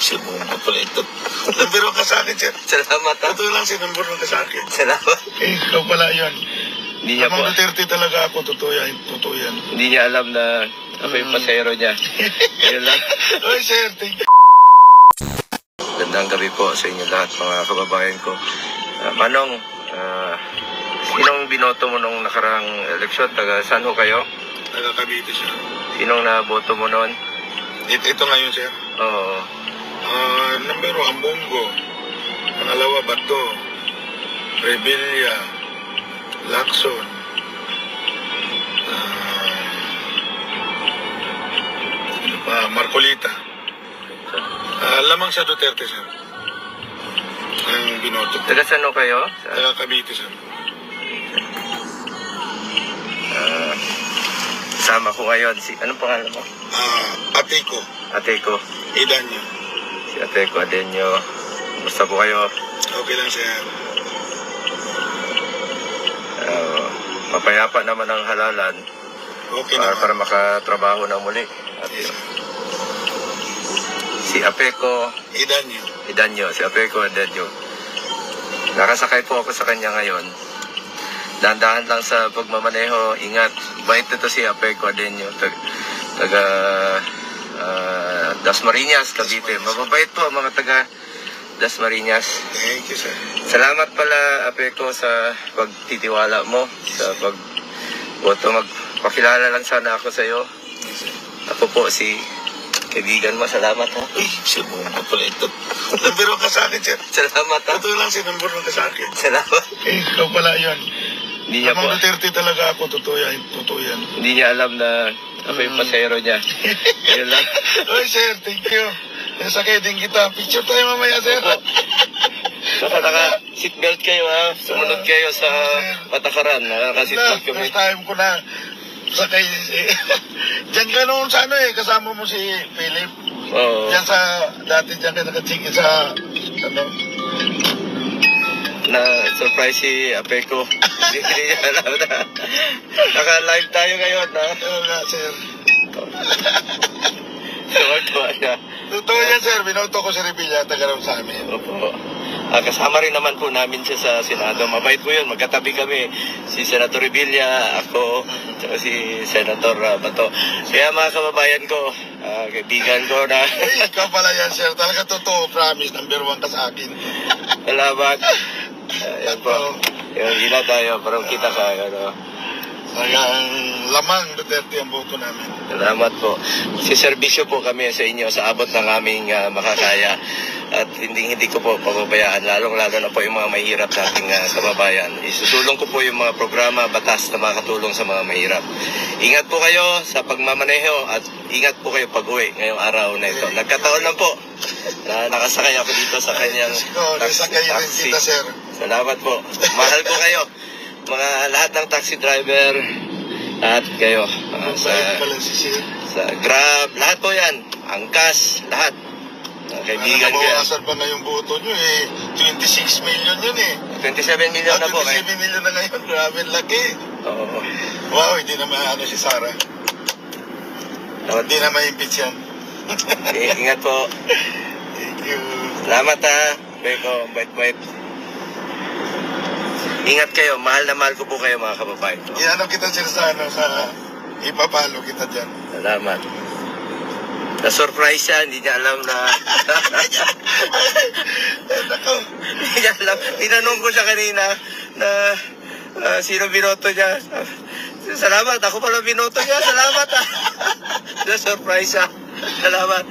si Bunga pala ito. Number 1 ka sa akin, sir. Salamat ha. Ito lang si number 1 ka sa akin. Salamat. Ikaw pala yun. Hindi niya po. Amang Duterte talaga ako, totoo yan. Totoo yan. Hindi niya alam na ako yung pasero niya. Ayun lang. Oy, sir, thank you. Gandang gabi po sa inyo lahat, mga kababayan ko. Manong, sinong binoto mo nung nakarang eleksyon? Taga saan ho kayo? Taga Cavite, sir. Sinong naboto mo noon? Ito ngayon, sir. Oo. Number 1, Bongo. Pangalawa, Bato. Rebilla. Lacson. Ano pa? Marcolita. Lamang sa Duterte, sir. Ang binoto ko. Taga saan ho kayo? Taga Cavite, sir. Sama ko ngayon. Anong pangalan mo? Atiko. Ateko. Idanyo. Si Ateko Adenyo. Kumusta po kayo? Okay lang, sir. Mapayapa naman ang halalan Okay naman. para makatrabaho na muli. At Yes, sir. si Apeko Idanyo. Si Apeko Adenyo. Nakasakay po ako sa kanya ngayon. Dahan-dahan lang sa pagmamaneho, ingat. Bait ito si Apeko Adenyo. Taga Dasmariñas, Cavite. Mababait po ang mga taga Dasmariñas. Thank you, sir. Salamat pala, Apeko, sa pagtitiwala mo, sa pagboto. Magpakilala lang sana ako sa iyo. Yes, sir. Ako po si kaibigan mo. Salamat ha. Uy, si Bunga pala ito. Number 1 ka sa akin, sir. Salamat ha. Ito lang si number 1 ka sa akin. Salamat. Ikaw pala yun. Hindi niya po. Amang Duterte talaga ako, totoo yan. Totoo yan. Hindi niya alam na ako yung pasero niya. Ayun lang. Oy, sir, thank you. Nasakay din kita. Picture tayo mamaya, sir. Saka naka-seatbelt kayo ha. Sumunod kayo sa patakaran. Naka-seatbelt kami. First time ko na sakay. Diyan ka noon sa ano eh, kasama mo si Philip. Oo. Diyan sa, dati diyan ka nakatsingin sa, ano, Na-surprise si Apeko. Hindi niya alam na. Naka-live tayo ngayon ha. ano nga, sir. Tuwa siya. Totoo yan, sir. Binoto ko si Rebilla, taga raw sa amin. Opo. Kasama rin naman po namin siya sa Senado. Mabait po yun. Magkatabi kami. Si Senator Rebilla, ako, at si Senator Bato. Kaya mga kababayan ko, kaibigan ko na Ay, ikaw pala yan, sir. Talaga totoo. Promise, number 1 ka sa akin. salamat. Yan po. Yung ila tayo, parang kita sa ano. Talagang lamang Duterte ang boto namin. Salamat po. Siservisyo po kami sa inyo sa abot ng aming makakaya. At hindi ko po pababayaan, lalong-lalo na po yung mga mahirap nating kababayan. Isusulong ko po yung mga programa, batas na makakatulong sa mga mahirap. Ingat po kayo sa pagmamaneho at ingat po kayo pag-uwi ngayong araw na ito. Nagkataon lang po na nakasakay ako dito sa kanyang Nasakay rin taxi. kita, sir. Salamat po. Mahal ko kayo. Mga lahat ng taxi driver, lahat kayo. Mabait pala si sir. Sa Grab, lahat po yan. Angkas, lahat. Kaibigan ko yan. Nabawasan pa na yung boto nyo eh. 26 million yun eh. 27 million na po. 27 million na ngayon. Grabe, laki. Oo. Wow, hindi na maano si Sarah. Hindi na ma-impeach yan. Ingat po. Thank you. Salamat ha. Beko, bait-bait. Ingat kayo. Mahal na mahal ko po kayo mga kababayan ko. Iano kita sir sa ano, sa ipapalo kita dyan. Salamat. Na-surprise siya. Hindi niya alam na... Nako. Hindi niya alam. Tinanong ko siya kanina na sino binoto niya. Salamat. Ako pala binoto niya. Salamat ha. Na-surprise siya. Salamat.